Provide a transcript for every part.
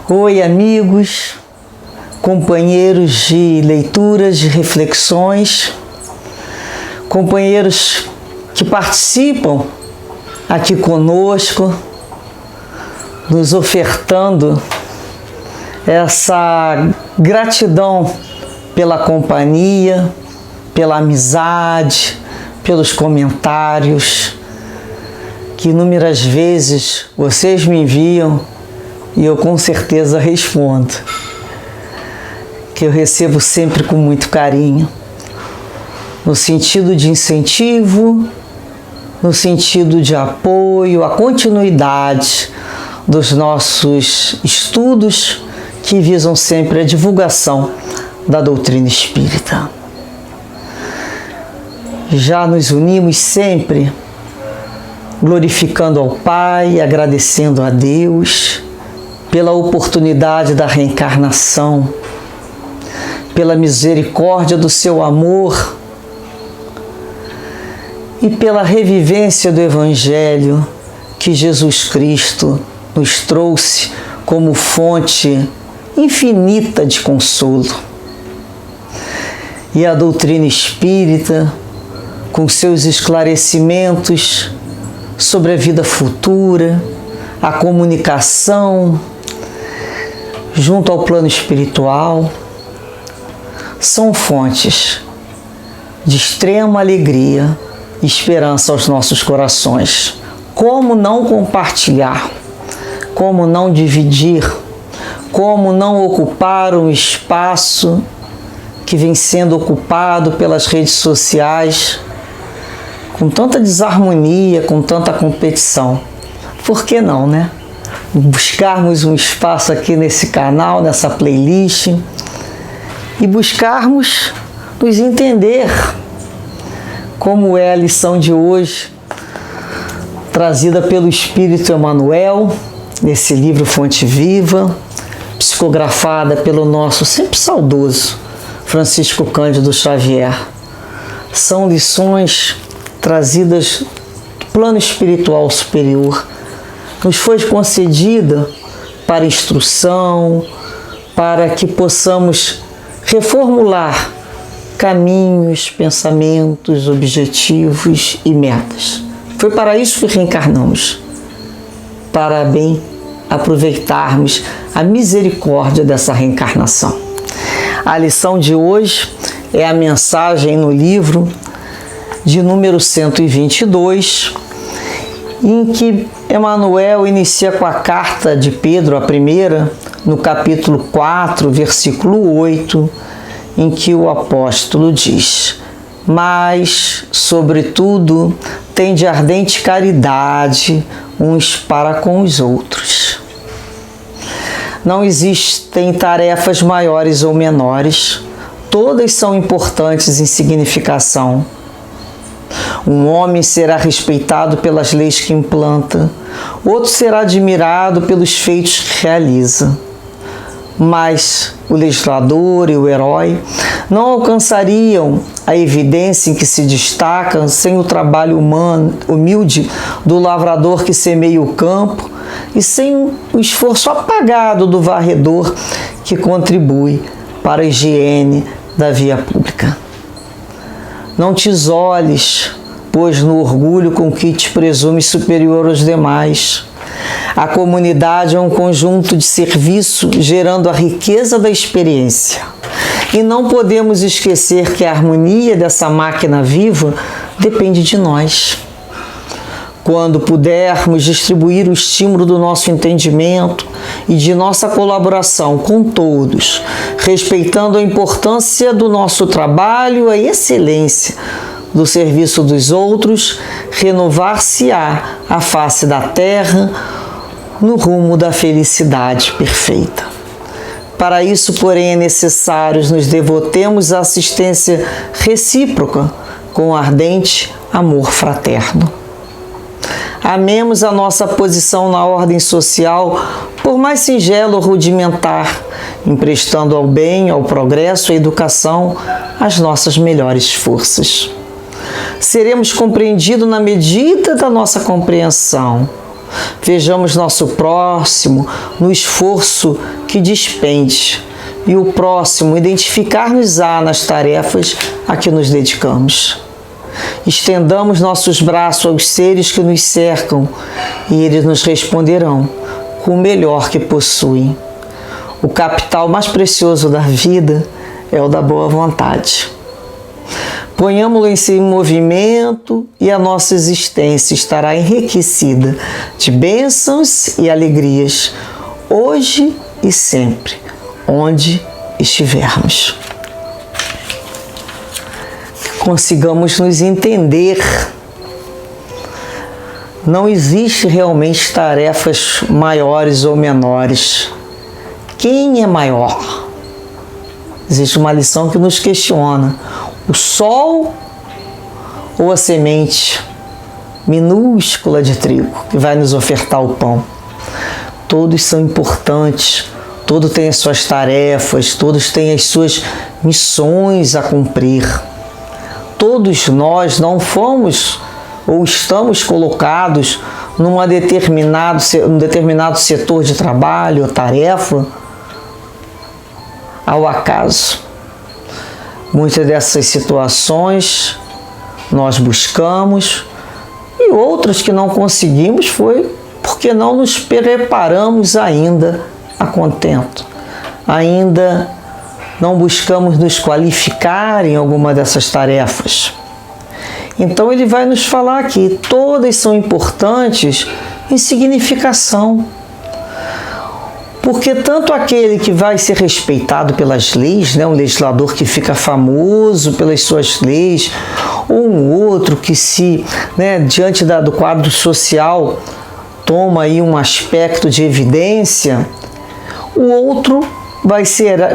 Oi, amigos, companheiros de leituras, de reflexões, companheiros que participam aqui conosco, nos ofertando essa gratidão pela companhia, pela amizade, pelos comentários que inúmeras vezes vocês me enviam e eu com certeza respondo, que eu recebo sempre com muito carinho, no sentido de incentivo, no sentido de apoio, a continuidade dos nossos estudos que visam sempre a divulgação da doutrina espírita. Já nos unimos sempre glorificando ao Pai, agradecendo a Deus pela oportunidade da reencarnação, pela misericórdia do seu amor e pela revivência do Evangelho que Jesus Cristo nos trouxe como fonte infinita de consolo. E a doutrina espírita, com seus esclarecimentos sobre a vida futura, a comunicação junto ao plano espiritual, são fontes de extrema alegria e esperança aos nossos corações. Como não compartilhar? Como não dividir? Como não ocupar um espaço que vem sendo ocupado pelas redes sociais com tanta desarmonia, com tanta competição? Por que não, né? Buscarmos um espaço aqui nesse canal, nessa playlist, e buscarmos nos entender, como é a lição de hoje, trazida pelo Espírito Emmanuel, nesse livro Fonte Viva, psicografada pelo nosso sempre saudoso Francisco Cândido Xavier. São lições trazidas do plano espiritual superior. Nos foi concedida para instrução, para que possamos reformular caminhos, pensamentos, objetivos e metas. Foi para isso que reencarnamos, para bem aproveitarmos a misericórdia dessa reencarnação. A lição de hoje é a mensagem no livro de número 122, em que Emmanuel inicia com a carta de Pedro, a primeira, no capítulo 4, versículo 8, em que o apóstolo diz: mas, sobretudo, tende ardente caridade uns para com os outros. Não existem tarefas maiores ou menores, todas são importantes em significação. Um homem será respeitado pelas leis que implanta, outro será admirado pelos feitos que realiza. Mas o legislador e o herói não alcançariam a evidência em que se destacam sem o trabalho humano, humilde do lavrador que semeia o campo e sem o esforço apagado do varredor que contribui para a higiene da via pública. Não te isoles, pois no orgulho com que te presumes superior aos demais. A comunidade é um conjunto de serviço gerando a riqueza da experiência. E não podemos esquecer que a harmonia dessa máquina viva depende de nós. Quando pudermos distribuir o estímulo do nosso entendimento e de nossa colaboração com todos, respeitando a importância do nosso trabalho, a excelência do serviço dos outros, renovar-se-á a face da terra no rumo da felicidade perfeita. Para isso, porém, é necessário nos devotemos à assistência recíproca com ardente amor fraterno. Amemos a nossa posição na ordem social, por mais singela ou rudimentar, emprestando ao bem, ao progresso, à educação, as nossas melhores forças. Seremos compreendidos na medida da nossa compreensão, Vejamos nosso próximo no esforço que despende e o próximo identificar-nos-á nas tarefas a que nos dedicamos. Estendamos nossos braços aos seres que nos cercam e eles nos responderão com o melhor que possuem. O capital mais precioso da vida é o da boa vontade. Ponhamo-lo em movimento e a nossa existência estará enriquecida de bênçãos e alegrias, hoje e sempre, onde estivermos. Consigamos nos entender. Não existe realmente tarefas maiores ou menores. Quem é maior? Existe uma lição que nos questiona. O sol ou a semente minúscula de trigo que vai nos ofertar o pão? Todos são importantes, todos têm as suas tarefas, todos têm as suas missões a cumprir. Todos nós não fomos ou estamos colocados num determinado setor de trabalho ou tarefa ao acaso. Muitas dessas situações nós buscamos e outras que não conseguimos foi porque não nos preparamos ainda a contento. Ainda não buscamos nos qualificar em alguma dessas tarefas. Então ele vai nos falar aqui, todas são importantes em significação. Porque tanto aquele que vai ser respeitado pelas leis, um legislador que fica famoso pelas suas leis, ou um outro que diante do quadro social, toma aí um aspecto de evidência, o outro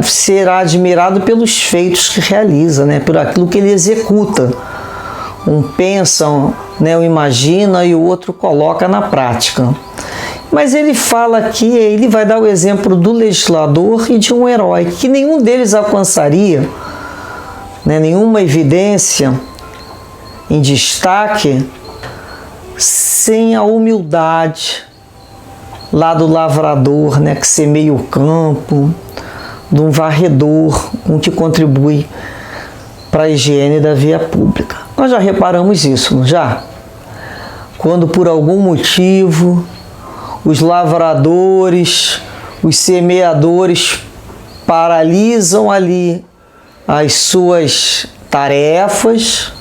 será admirado pelos feitos que realiza, por aquilo que ele executa. Um pensa, um imagina e o outro coloca na prática. Mas ele fala aqui, ele vai dar o exemplo do legislador e de um herói, que nenhum deles alcançaria, nenhuma evidência em destaque, sem a humildade lá do lavrador, que semeia o campo, de um varredor, um que contribui para a higiene da via pública. Nós já reparamos isso, não já? Quando por algum motivo os lavradores, os semeadores paralisam ali as suas tarefas,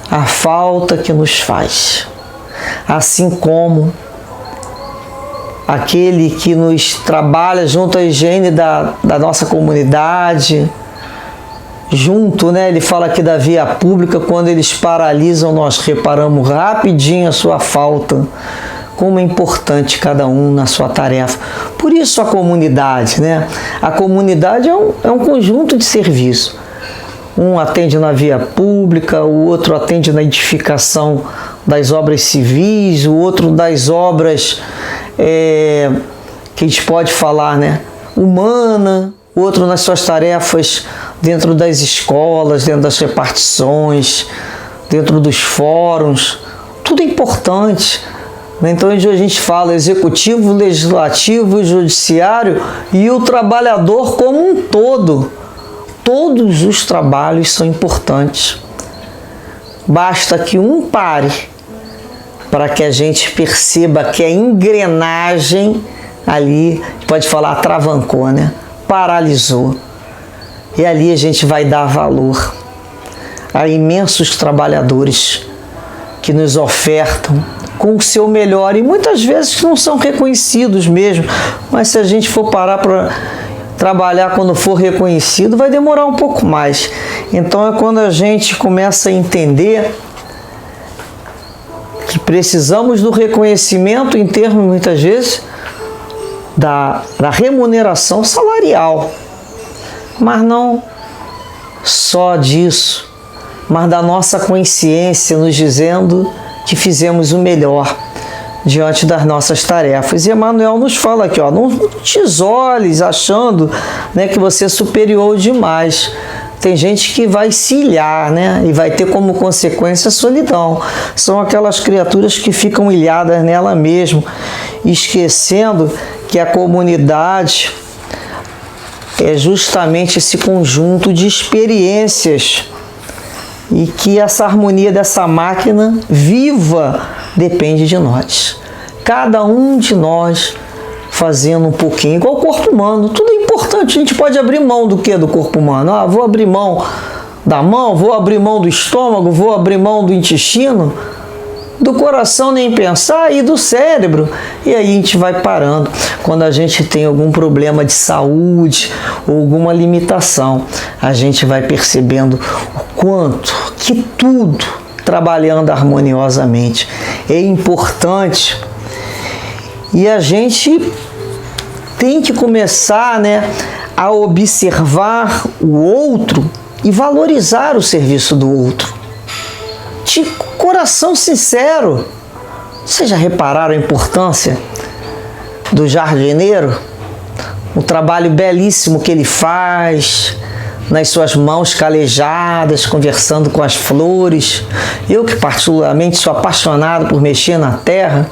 a falta que nos faz. Assim como aquele que nos trabalha junto à higiene da nossa comunidade, ele fala aqui da via pública, quando eles paralisam, nós reparamos rapidinho a sua falta. Como é importante cada um na sua tarefa. Por isso a comunidade, A comunidade é um conjunto de serviço. Um atende na via pública, o outro atende na edificação das obras civis, o outro das obras que a gente pode falar, humana, o outro nas suas tarefas dentro das escolas, dentro das repartições, dentro dos fóruns. Tudo é importante. Então, a gente fala executivo, legislativo, judiciário e o trabalhador como um todo. Todos os trabalhos são importantes. Basta que um pare para que a gente perceba que a engrenagem ali, pode falar, atravancou, paralisou. E ali a gente vai dar valor a imensos trabalhadores que nos ofertam com o seu melhor e muitas vezes não são reconhecidos mesmo, mas se a gente for parar para trabalhar quando for reconhecido, vai demorar um pouco mais. Então é quando a gente começa a entender que precisamos do reconhecimento em termos, muitas vezes, da remuneração salarial, mas não só disso, mas da nossa consciência nos dizendo que fizemos o melhor diante das nossas tarefas. E Emmanuel nos fala aqui, não te isoles achando que você é superior demais. tem gente que vai se ilhar, né? E vai ter como consequência a solidão. São aquelas criaturas que ficam ilhadas nela mesmo, esquecendo que a comunidade é justamente esse conjunto de experiências e que essa harmonia dessa máquina viva depende de nós. Cada um de nós fazendo um pouquinho, igual o corpo humano. Tudo é importante. A gente pode abrir mão do que do corpo humano? Ah, vou abrir mão da mão, vou abrir mão do estômago, vou abrir mão do intestino, do coração nem pensar, e do cérebro. E aí a gente vai parando quando a gente tem algum problema de saúde ou alguma limitação. A gente vai percebendo o quanto que tudo trabalhando harmoniosamente é importante. E a gente tem que começar, né, a observar o outro e valorizar o serviço do outro. De coração sincero. Vocês já repararam a importância do jardineiro? O trabalho belíssimo que ele faz, nas suas mãos calejadas, conversando com as flores. Eu que particularmente sou apaixonado por mexer na terra.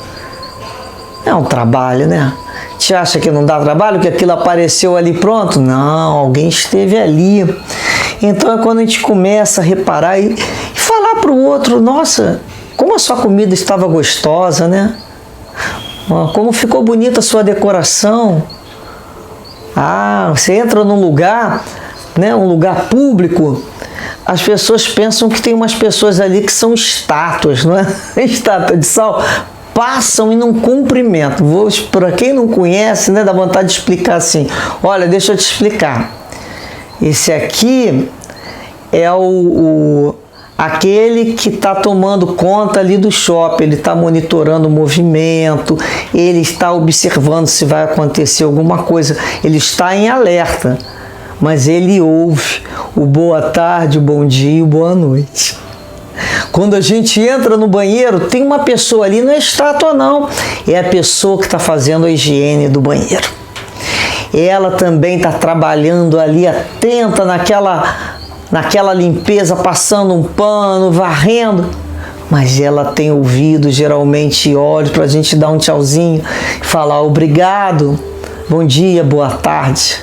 É um trabalho, né? Te acha que não dá trabalho, que aquilo apareceu ali pronto? Não, alguém esteve ali. Então é quando a gente começa a reparar e falar para o outro: nossa, como a sua comida estava gostosa, né? Como ficou bonita a sua decoração. Ah, você entra num lugar, né, um lugar público, as pessoas pensam que tem umas pessoas ali que são estátuas, não é? Estátua de sal. Passam e não cumprimentam. Para quem não conhece, né, dá vontade de explicar assim: olha, deixa eu te explicar. Esse aqui é aquele que está tomando conta ali do shopping. Ele está monitorando o movimento, ele está observando se vai acontecer alguma coisa, ele está em alerta, mas ele ouve o boa tarde, o bom dia e o boa noite. Quando a gente entra no banheiro, tem uma pessoa ali, não é estátua não, é a pessoa que está fazendo a higiene do banheiro. Ela também está trabalhando ali, atenta naquela limpeza, passando um pano, varrendo, mas ela tem ouvido, geralmente olhos, para a gente dar um tchauzinho, falar obrigado, bom dia, boa tarde.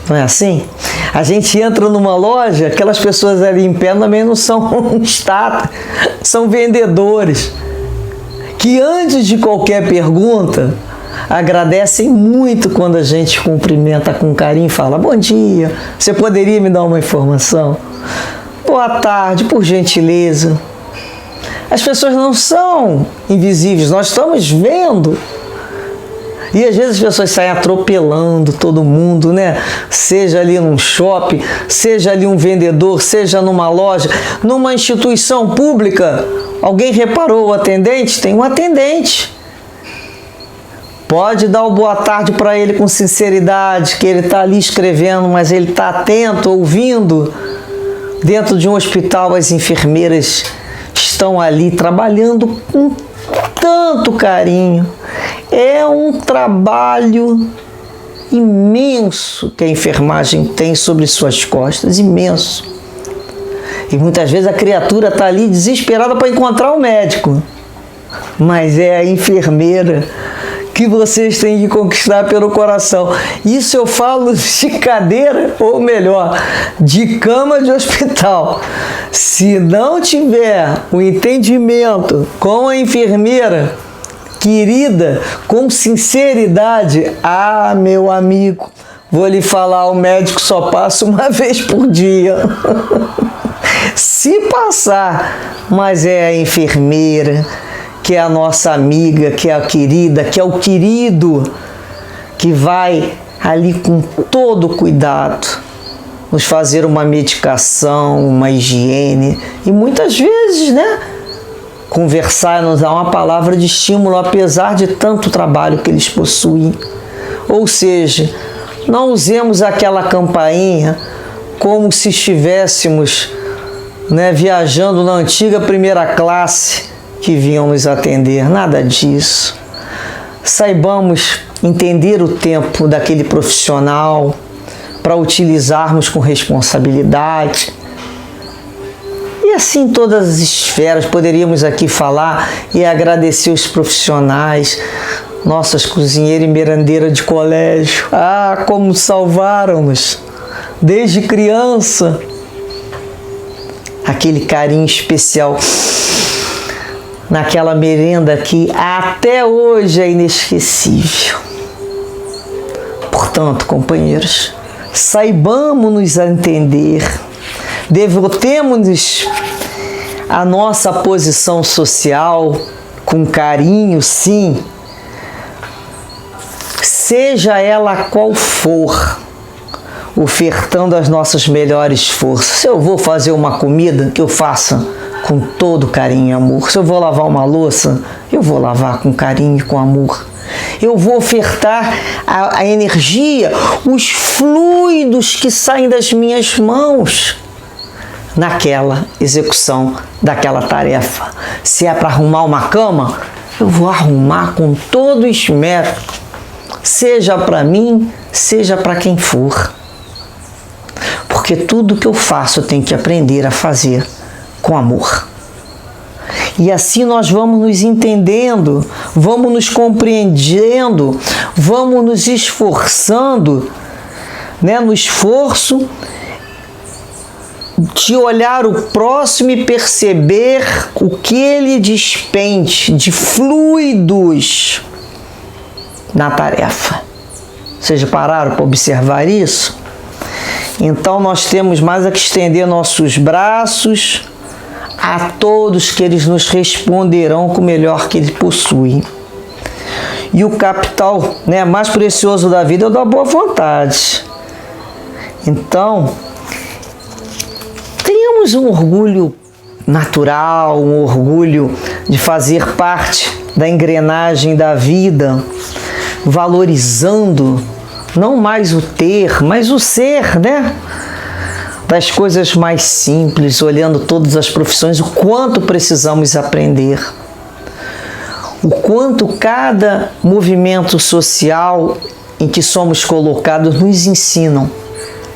Não é assim? A gente entra numa loja, aquelas pessoas ali em pé também não são estátuas, são vendedores, que antes de qualquer pergunta, agradecem muito quando a gente cumprimenta com carinho e fala: bom dia, você poderia me dar uma informação? Boa tarde, por gentileza. As pessoas não são invisíveis, nós estamos vendo. E às vezes as pessoas saem atropelando todo mundo, né? Seja ali num shopping, seja ali um vendedor, seja numa loja, numa instituição pública. Alguém reparou o atendente? Tem um atendente. Pode dar o boa tarde para ele com sinceridade, que ele está ali escrevendo, mas ele está atento, ouvindo. Dentro de um hospital, as enfermeiras estão ali trabalhando com tanto carinho. É um trabalho imenso que a enfermagem tem sobre suas costas, imenso. E muitas vezes a criatura está ali desesperada para encontrar o médico, mas é a enfermeira que vocês têm que conquistar pelo coração. Isso eu falo de cadeira, ou melhor, de cama de hospital. Se não tiver o entendimento com a enfermeira querida, com sinceridade, ah, meu amigo, vou lhe falar, o médico só passa uma vez por dia. Se passar, mas é a enfermeira, que é a nossa amiga, que é a querida, que é o querido, que vai ali com todo cuidado nos fazer uma medicação, uma higiene, e muitas vezes, né, conversar, nos dar uma palavra de estímulo, apesar de tanto trabalho que eles possuem. Ou seja, não usemos aquela campainha como se estivéssemos, né, viajando na antiga primeira classe que vinham nos atender. Nada disso. Saibamos entender o tempo daquele profissional, para utilizarmos com responsabilidade. E assim todas as esferas, poderíamos aqui falar e agradecer os profissionais, nossas cozinheiras e merendeiras de colégio. Ah, como salvaram-nos desde criança. Aquele carinho especial naquela merenda que até hoje é inesquecível. Portanto, companheiros, saibamos nos entender, devotemos-nos a nossa posição social com carinho, sim, seja ela qual for, ofertando as nossas melhores forças. Se eu vou fazer uma comida, que eu faça com todo carinho e amor. Se eu vou lavar uma louça, eu vou lavar com carinho e com amor. Eu vou ofertar a energia, os fluidos que saem das minhas mãos naquela execução daquela tarefa. Se é para arrumar uma cama, eu vou arrumar com todo esmero, seja para mim, seja para quem for. Porque tudo que eu faço eu tenho que aprender a fazer com amor. E assim nós vamos nos entendendo, vamos nos compreendendo, vamos nos esforçando, né, no esforço de olhar o próximo e perceber o que ele despende de fluidos na tarefa. Vocês pararam para observar isso? Então nós temos mais a que estender nossos braços a todos que eles nos responderão com o melhor que eles possuem. E o capital, né, mais precioso da vida é o da boa vontade. Então, tenhamos um orgulho natural, um orgulho de fazer parte da engrenagem da vida, valorizando não mais o ter, mas o ser, né? Das coisas mais simples, olhando todas as profissões, o quanto precisamos aprender, o quanto cada movimento social em que somos colocados nos ensinam,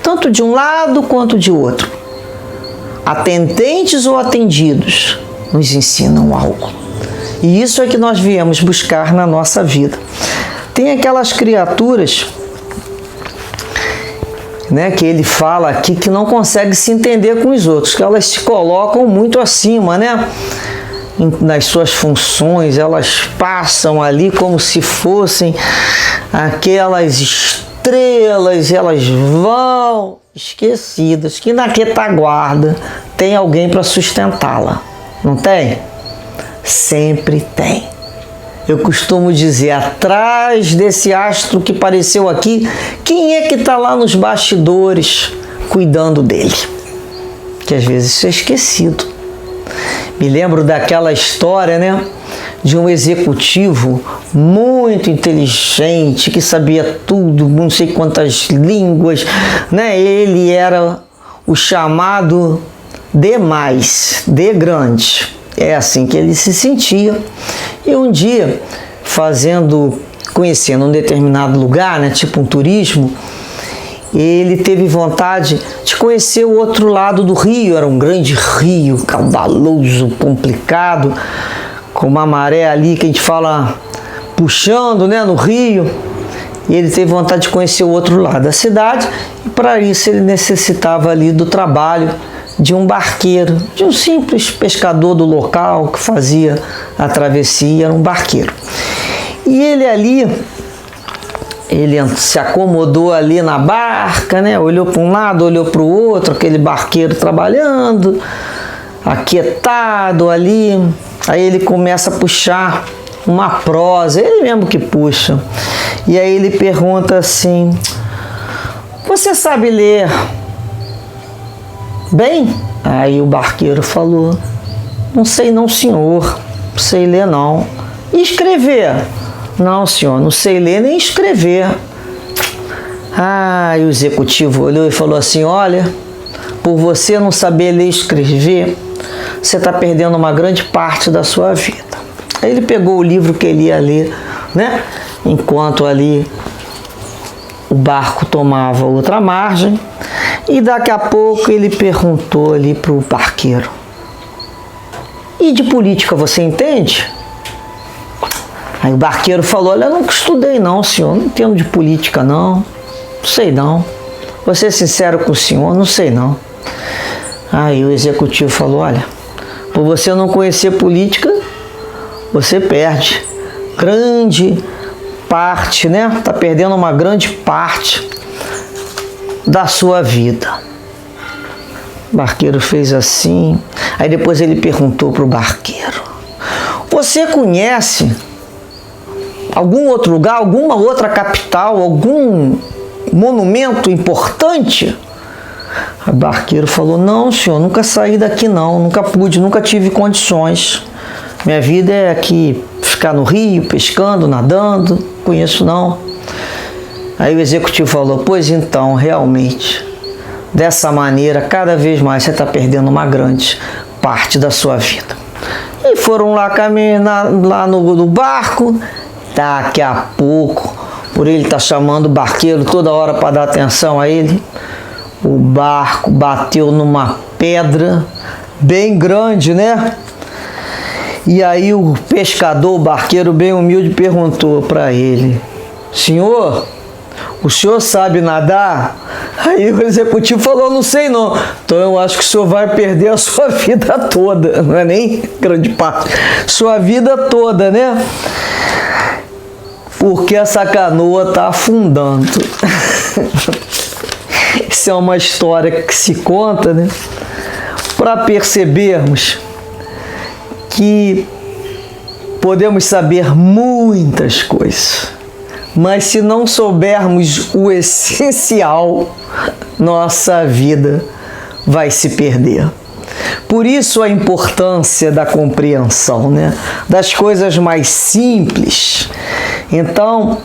tanto de um lado quanto de outro. Atendentes ou atendidos, nos ensinam algo. E isso é que nós viemos buscar na nossa vida. Tem aquelas criaturas, né, que ele fala aqui que não consegue se entender com os outros, que elas se colocam muito acima, né, nas suas funções, elas passam ali como se fossem aquelas estrelas, elas vão esquecidas, que na retaguarda tem alguém para sustentá-la, não tem? Sempre tem. Eu costumo dizer, atrás desse astro que apareceu aqui, quem é que está lá nos bastidores cuidando dele? Que às vezes isso é esquecido. Me lembro daquela história, né, de um executivo muito inteligente, que sabia tudo, não sei quantas línguas, né? Ele era o chamado D+, D grande. É assim que ele se sentia. E um dia, conhecendo um determinado lugar, né, tipo um turismo, ele teve vontade de conhecer o outro lado do rio. Era um grande rio, caudaloso, complicado, com uma maré ali que a gente fala puxando, né, no rio. E ele teve vontade de conhecer o outro lado da cidade, e para isso ele necessitava ali do trabalho de um barqueiro, de um simples pescador do local que fazia a travessia, era um barqueiro. E ele se acomodou ali na barca, né? Olhou para um lado, olhou para o outro, aquele barqueiro trabalhando, aquietado ali. Aí ele começa a puxar uma prosa, ele mesmo que puxa. E aí ele pergunta assim: "Você sabe ler bem?" Aí o barqueiro falou: "Não sei não, senhor, não sei ler não." "E escrever?" "Não, senhor, não sei ler nem escrever." E o executivo olhou e falou assim: "Olha, por você não saber ler e escrever, você está perdendo uma grande parte da sua vida." Aí ele pegou o livro que ele ia ler, né? Enquanto ali o barco tomava outra margem e daqui a pouco ele perguntou ali para o barqueiro: e de política você entende? Aí o barqueiro falou: olha, eu nunca estudei não, senhor, não entendo de política não sei não. Vou ser sincero com o senhor, não sei não. Aí o executivo falou: olha, por você não conhecer política, você perde grande parte, né? Tá perdendo uma grande parte da sua vida. O barqueiro fez assim. Aí depois ele perguntou para o barqueiro: você conhece algum outro lugar, alguma outra capital, algum monumento importante? O barqueiro falou: não, senhor, nunca saí daqui não, nunca pude, nunca tive condições. Minha vida é aqui, ficar no rio, pescando, nadando, conheço não. Aí o executivo falou: pois então, realmente, dessa maneira, cada vez mais você está perdendo uma grande parte da sua vida. E foram lá caminhar lá no barco. Daqui a pouco, por ele estar chamando o barqueiro toda hora para dar atenção a ele, o barco bateu numa pedra bem grande, né? E aí o pescador, o barqueiro bem humilde, perguntou para ele: senhor, o senhor sabe nadar? Aí o executivo falou: não sei não. Então eu acho que o senhor vai perder a sua vida toda, não é nem grande parte, sua vida toda, né? Porque essa canoa está afundando. Isso é uma história que se conta, né? Para percebermos que podemos saber muitas coisas, mas se não soubermos o essencial, nossa vida vai se perder. Por isso a importância da compreensão, né? Das coisas mais simples. Então,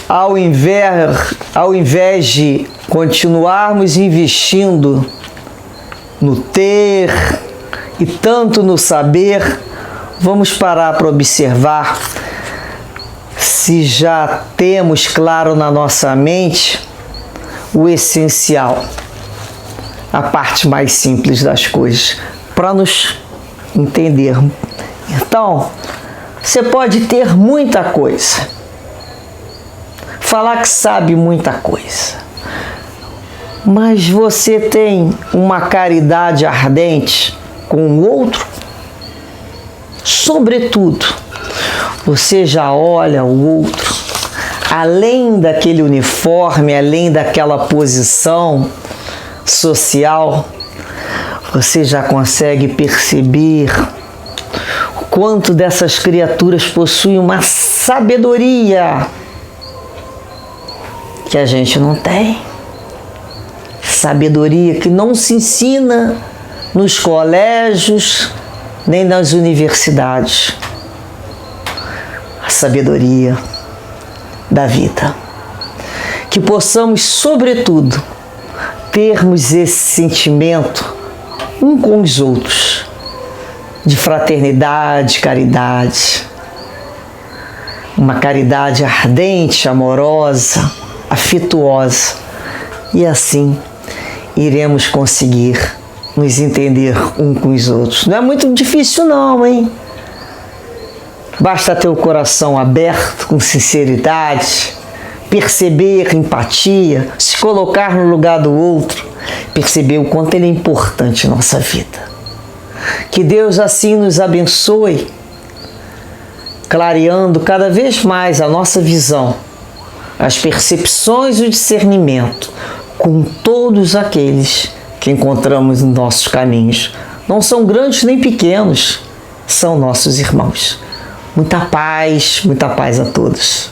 ao invés de continuarmos investindo no ter e tanto no saber, vamos parar para observar se já temos claro na nossa mente o essencial, a parte mais simples das coisas, para nos entendermos. Então, você pode ter muita coisa, falar que sabe muita coisa, mas você tem uma caridade ardente com o outro? Sobretudo, você já olha o outro, além daquele uniforme, além daquela posição social, você já consegue perceber o quanto dessas criaturas possuem uma sabedoria que a gente não tem. Sabedoria que não se ensina nos colégios nem nas universidades. A sabedoria da vida. Que possamos, sobretudo, termos esse sentimento um com os outros, de fraternidade, caridade, uma caridade ardente, amorosa, afetuosa, e assim iremos conseguir nos entender um com os outros. Não é muito difícil não, hein? Basta ter o coração aberto, com sinceridade, perceber empatia, se colocar no lugar do outro, perceber o quanto ele é importante em nossa vida. Que Deus assim nos abençoe, clareando cada vez mais a nossa visão, as percepções e o discernimento com todos aqueles que encontramos em nossos caminhos. Não são grandes nem pequenos, são nossos irmãos. Muita paz a todos.